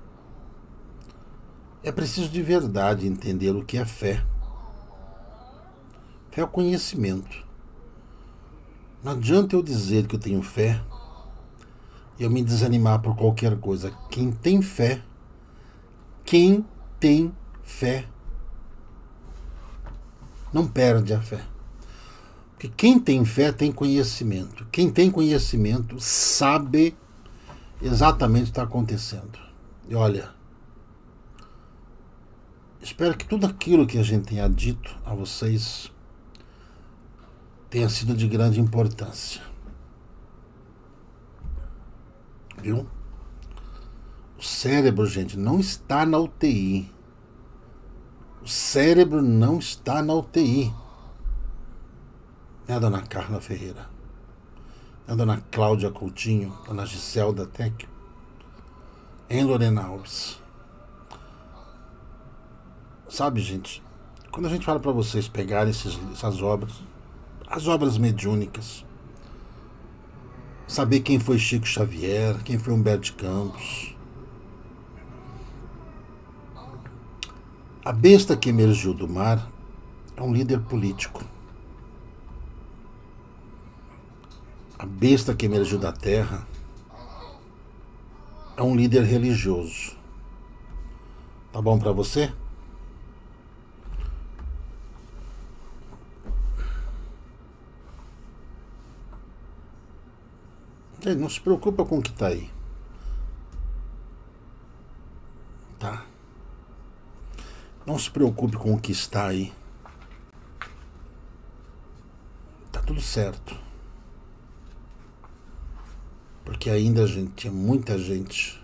É preciso de verdade entender o que é fé. Fé é o conhecimento. Não adianta eu dizer que eu tenho fé e eu me desanimar por qualquer coisa. Quem tem fé não perde a fé. Porque quem tem fé tem conhecimento. Quem tem conhecimento sabe exatamente o que está acontecendo. E olha, espero que tudo aquilo que a gente tenha dito a vocês tenha sido de grande importância. Viu? O cérebro, gente, não está na UTI. O cérebro não está na UTI. É a dona Carla Ferreira. É a dona Cláudia Coutinho, dona Giselda Tec, em Lorena Alves. Sabe, gente, quando a gente fala para vocês pegarem essas obras, as obras mediúnicas, saber quem foi Chico Xavier, quem foi Humberto de Campos, a besta que emergiu do mar é um líder político. A besta que emergiu da terra é um líder religioso. Tá bom para você? Não se preocupa com o que tá aí. Tá? Não se preocupe com o que está aí. Tá tudo certo. Porque ainda, gente, tinha muita gente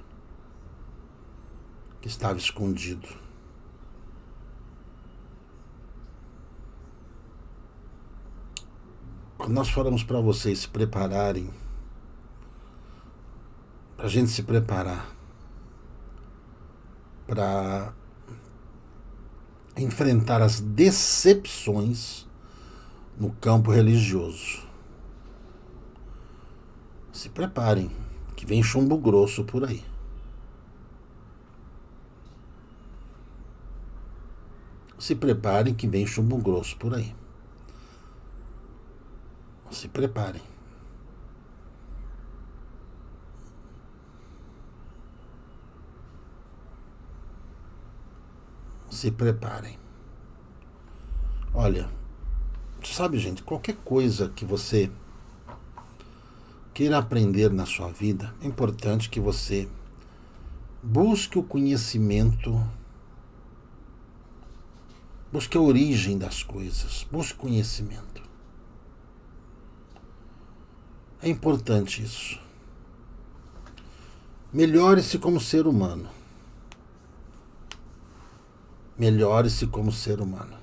que estava escondido. Quando nós falamos para vocês se prepararem, para a gente se preparar para enfrentar as decepções no campo religioso. Se preparem, que vem chumbo grosso por aí. Se preparem, que vem chumbo grosso por aí. Se preparem. Se preparem. Olha, sabe, gente, qualquer coisa que você queira aprender na sua vida, é importante que você busque o conhecimento, busque a origem das coisas, busque conhecimento. É importante isso. Melhore-se como ser humano. Melhore-se como ser humano.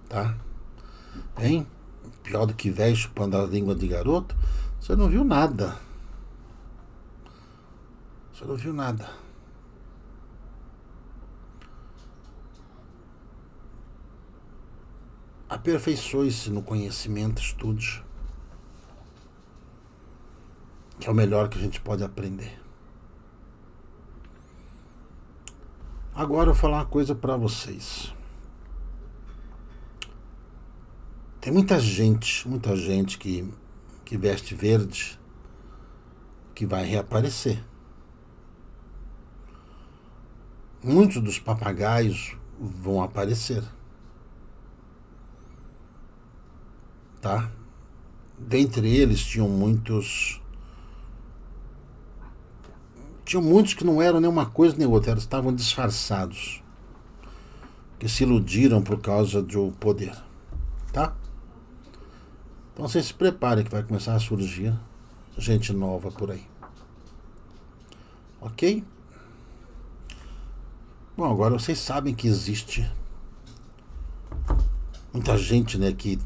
Tá? Hein? Pior do que velho chupando a língua de garoto, você não viu nada. Você não viu nada. Aperfeiçoe-se no conhecimento, estude. Que é o melhor que a gente pode aprender. Agora eu vou falar uma coisa para vocês. Tem muita gente que veste verde, que vai reaparecer. Muitos dos papagaios vão aparecer. Tá? Dentre eles tinham muitos que não eram nem uma coisa nem outra, eles estavam disfarçados, que se iludiram por causa do poder. Tá? Então vocês se preparem que vai começar a surgir gente nova por aí. Ok? Bom, agora vocês sabem que existe muita gente, né, que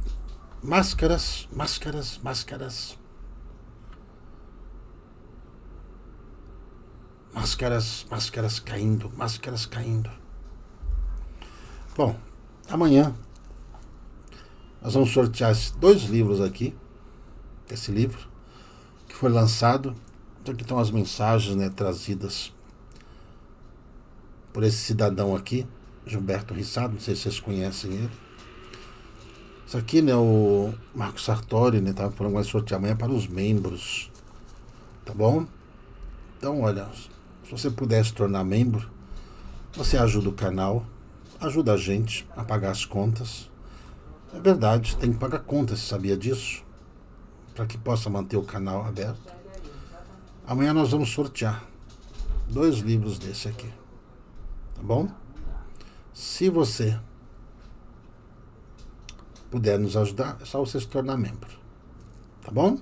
máscaras caindo. Bom, amanhã nós vamos sortear esses 2 livros aqui. Esse livro que foi lançado. Então aqui estão as mensagens, né, trazidas por esse cidadão aqui, Gilberto Rissado. Não sei se vocês conhecem ele. Isso aqui, né, o Marco Sartori, né, estava falando que vai sortear amanhã para os membros. Tá bom? Então, olha, se você puder se tornar membro, você ajuda o canal, ajuda a gente a pagar as contas. É verdade, tem que pagar contas, você sabia disso? Para que possa manter o canal aberto. Amanhã nós vamos sortear 2 livros desse aqui. Tá bom? Se você puder nos ajudar, é só você se tornar membro. Tá bom?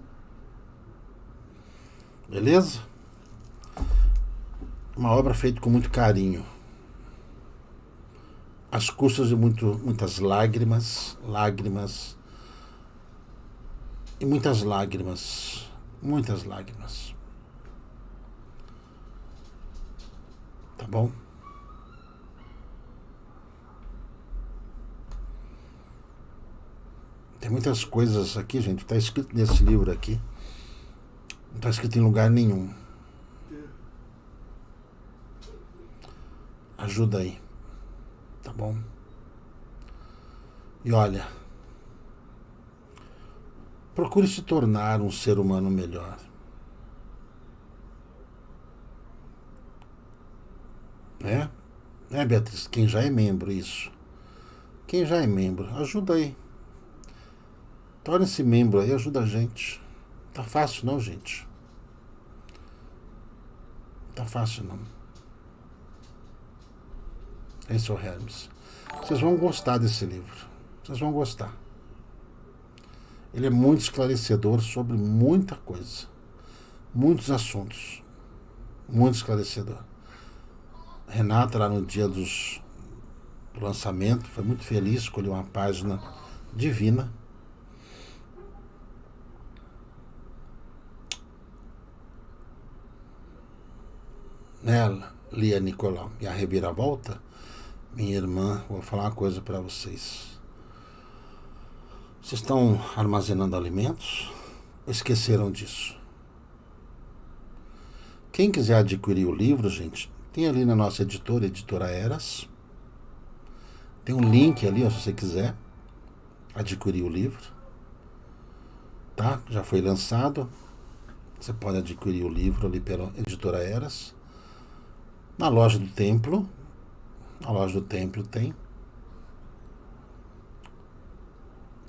Beleza? Uma obra feita com muito carinho. Às custas de muitas lágrimas. E muitas lágrimas. Tá bom? Tem muitas coisas aqui, gente. Está escrito nesse livro aqui. Não está escrito em lugar nenhum. Ajuda aí. Tá bom? E olha, procure se tornar um ser humano melhor. Né? Beatriz? Quem já é membro, isso. Quem já é membro, ajuda aí. Torne-se membro aí, ajuda a gente. Tá fácil não, gente? Tá fácil não. Esse é o Hermes. Vocês vão gostar desse livro. Vocês vão gostar. Ele é muito esclarecedor sobre muita coisa. Muitos assuntos. Muito esclarecedor. Renata, lá no dia do lançamento, foi muito feliz, escolheu uma página divina. Nela, Lia Nicolau. E a reviravolta, minha irmã, vou falar uma coisa para vocês. Vocês estão armazenando alimentos? Ou esqueceram disso? Quem quiser adquirir o livro, gente, tem ali na nossa editora, Editora Eras. Tem um link ali, ó, se você quiser adquirir o livro. Tá? Já foi lançado. Você pode adquirir o livro ali pela Editora Eras. Na loja do Templo. Na loja do Templo tem.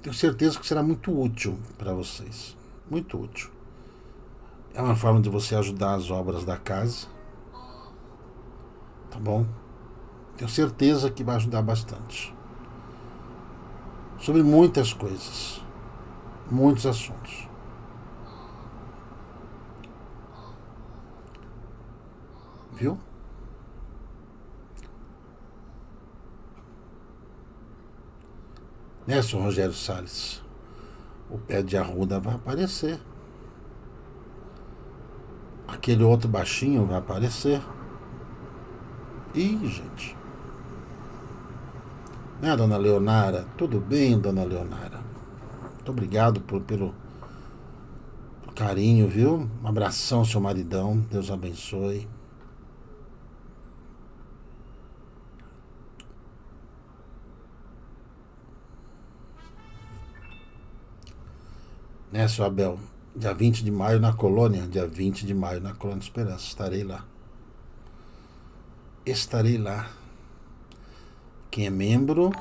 Tenho certeza que será muito útil para vocês. Muito útil. É uma forma de você ajudar as obras da casa. Tá bom? Tenho certeza que vai ajudar bastante. Sobre muitas coisas. Muitos assuntos. Viu? Né, senhor Rogério Salles? O pé de arruda vai aparecer. Aquele outro baixinho vai aparecer. Ih, gente. Né, dona Leonara? Tudo bem, dona Leonara? Muito obrigado pelo carinho, viu? Um abração, seu maridão. Deus abençoe. Né, seu Abel? Dia 20 de maio na Colônia. Dia 20 de maio na Colônia Esperança. Estarei lá. Estarei lá. Quem é membro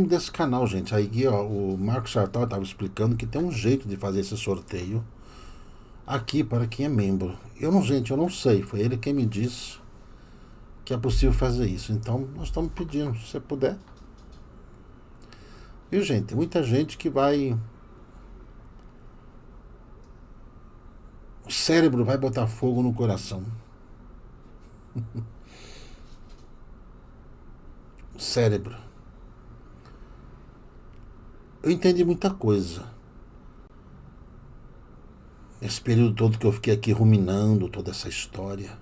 desse canal, gente. Aí, ó, o Marcos Chartal estava explicando que tem um jeito de fazer esse sorteio aqui para quem é membro. Eu não sei. Foi ele quem me disse que é possível fazer isso. Então, nós estamos pedindo, se você puder. Viu, gente? Tem muita gente que vai... O cérebro vai botar fogo no coração. O cérebro. Eu entendi muita coisa. Esse período todo que eu fiquei aqui ruminando toda essa história.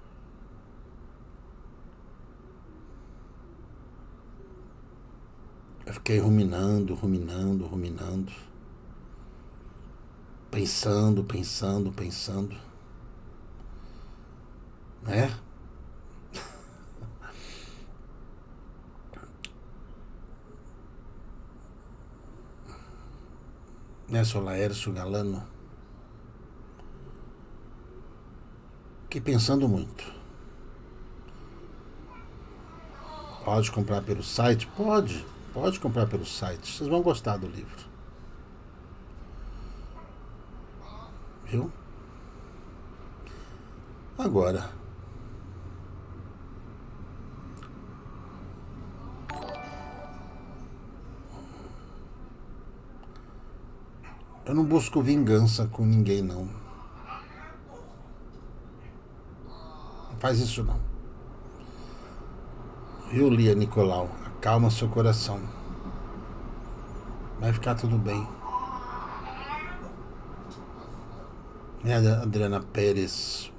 Eu fiquei ruminando. Pensando. Né? Né, seu Laércio Galano? Fiquei pensando muito. Pode comprar pelo site? Pode comprar pelo site. Vocês vão gostar do livro. Viu? Agora, eu não busco vingança com ninguém, não. Não faz isso, não. Viu, Lia Nicolau? Acalma seu coração. Vai ficar tudo bem. Né, Adriana Pérez?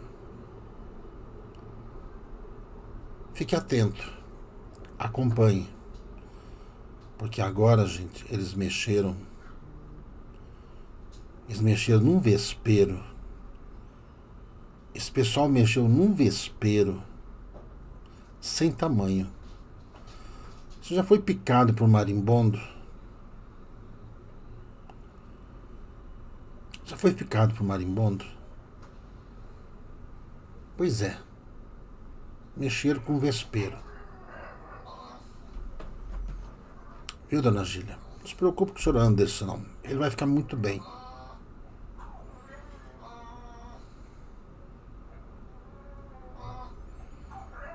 Fique atento. Acompanhe. Porque agora, gente, eles mexeram num vespeiro. Esse pessoal mexeu num vespeiro sem tamanho. Você já foi picado por marimbondo? Já foi picado por marimbondo? Pois é. Mexeram com vespeiro. Viu, dona Gília? Não se preocupe com o senhor Anderson, não. Ele vai ficar muito bem.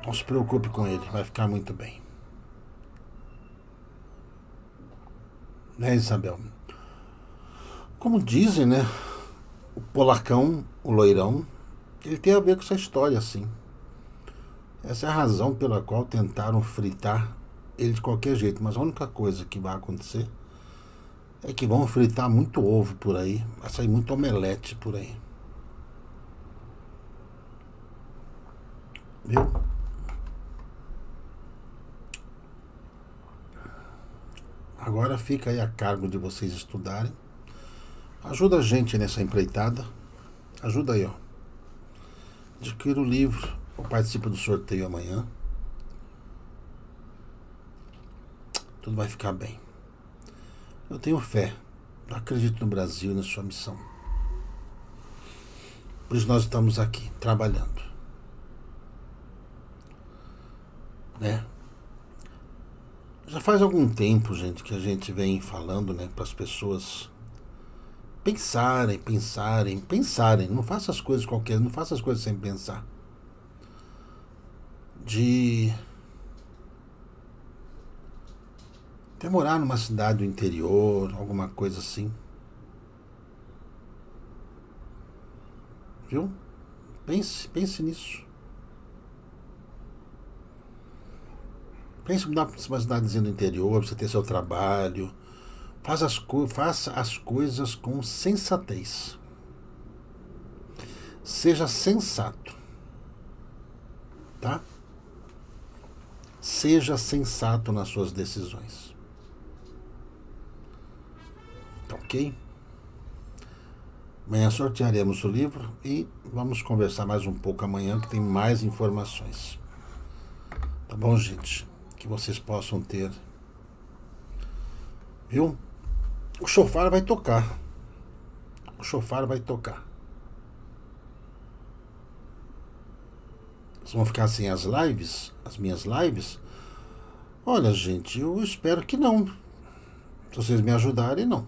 Não se preocupe com ele, vai ficar muito bem. Né, Isabel? Como dizem, né? O polacão, o loirão, ele tem a ver com essa história, assim. Essa é a razão pela qual tentaram fritar ele de qualquer jeito. Mas a única coisa que vai acontecer é que vão fritar muito ovo por aí. Vai sair muito omelete por aí. Viu? Agora fica aí a cargo de vocês estudarem. Ajuda a gente nessa empreitada. Ajuda aí, ó. Adquira o livro. Ou participa do sorteio amanhã. Tudo vai ficar bem. Eu tenho fé. Eu acredito no Brasil e na sua missão. Por isso nós estamos aqui, trabalhando. Né? Já faz algum tempo, gente, que a gente vem falando, né, para as pessoas pensarem. Não faça as coisas qualquer, não faça as coisas sem pensar. De Até morar numa cidade do interior, alguma coisa assim. Viu? Pense nisso. Pense em mudar para uma cidadezinha do interior, pra você ter seu trabalho. Faça as coisas com sensatez. Seja sensato. Tá? Seja sensato nas suas decisões. Tá ok? Amanhã sortearemos o livro e vamos conversar mais um pouco amanhã, que tem mais informações. Tá bom, gente? Que vocês possam ter. Viu? O chofar vai tocar. O chofar vai tocar. Vocês vão ficar sem as lives? As minhas lives? Olha, gente, eu espero que não. Se vocês me ajudarem, não.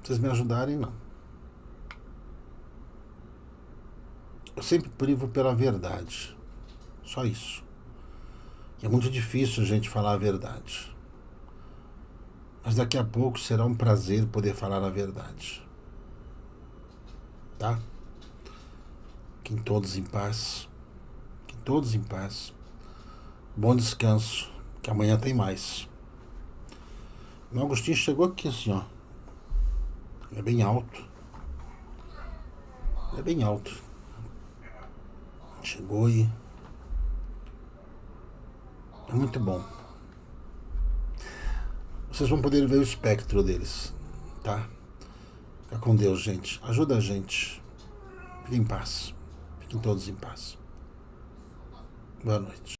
Se vocês me ajudarem, não. Eu sempre privo pela verdade. Só isso. E é muito difícil a gente falar a verdade. Mas daqui a pouco será um prazer poder falar a verdade. Tá? Fiquem todos em paz. Fiquem todos em paz. Bom descanso, que amanhã tem mais. O Agostinho chegou aqui assim, ó. Ele é bem alto. Ele é bem alto. Chegou e... é muito bom. Vocês vão poder ver o espectro deles, tá? Fica com Deus, gente. Ajuda a gente. Fiquem em paz. Fiquem todos em paz. Boa noite.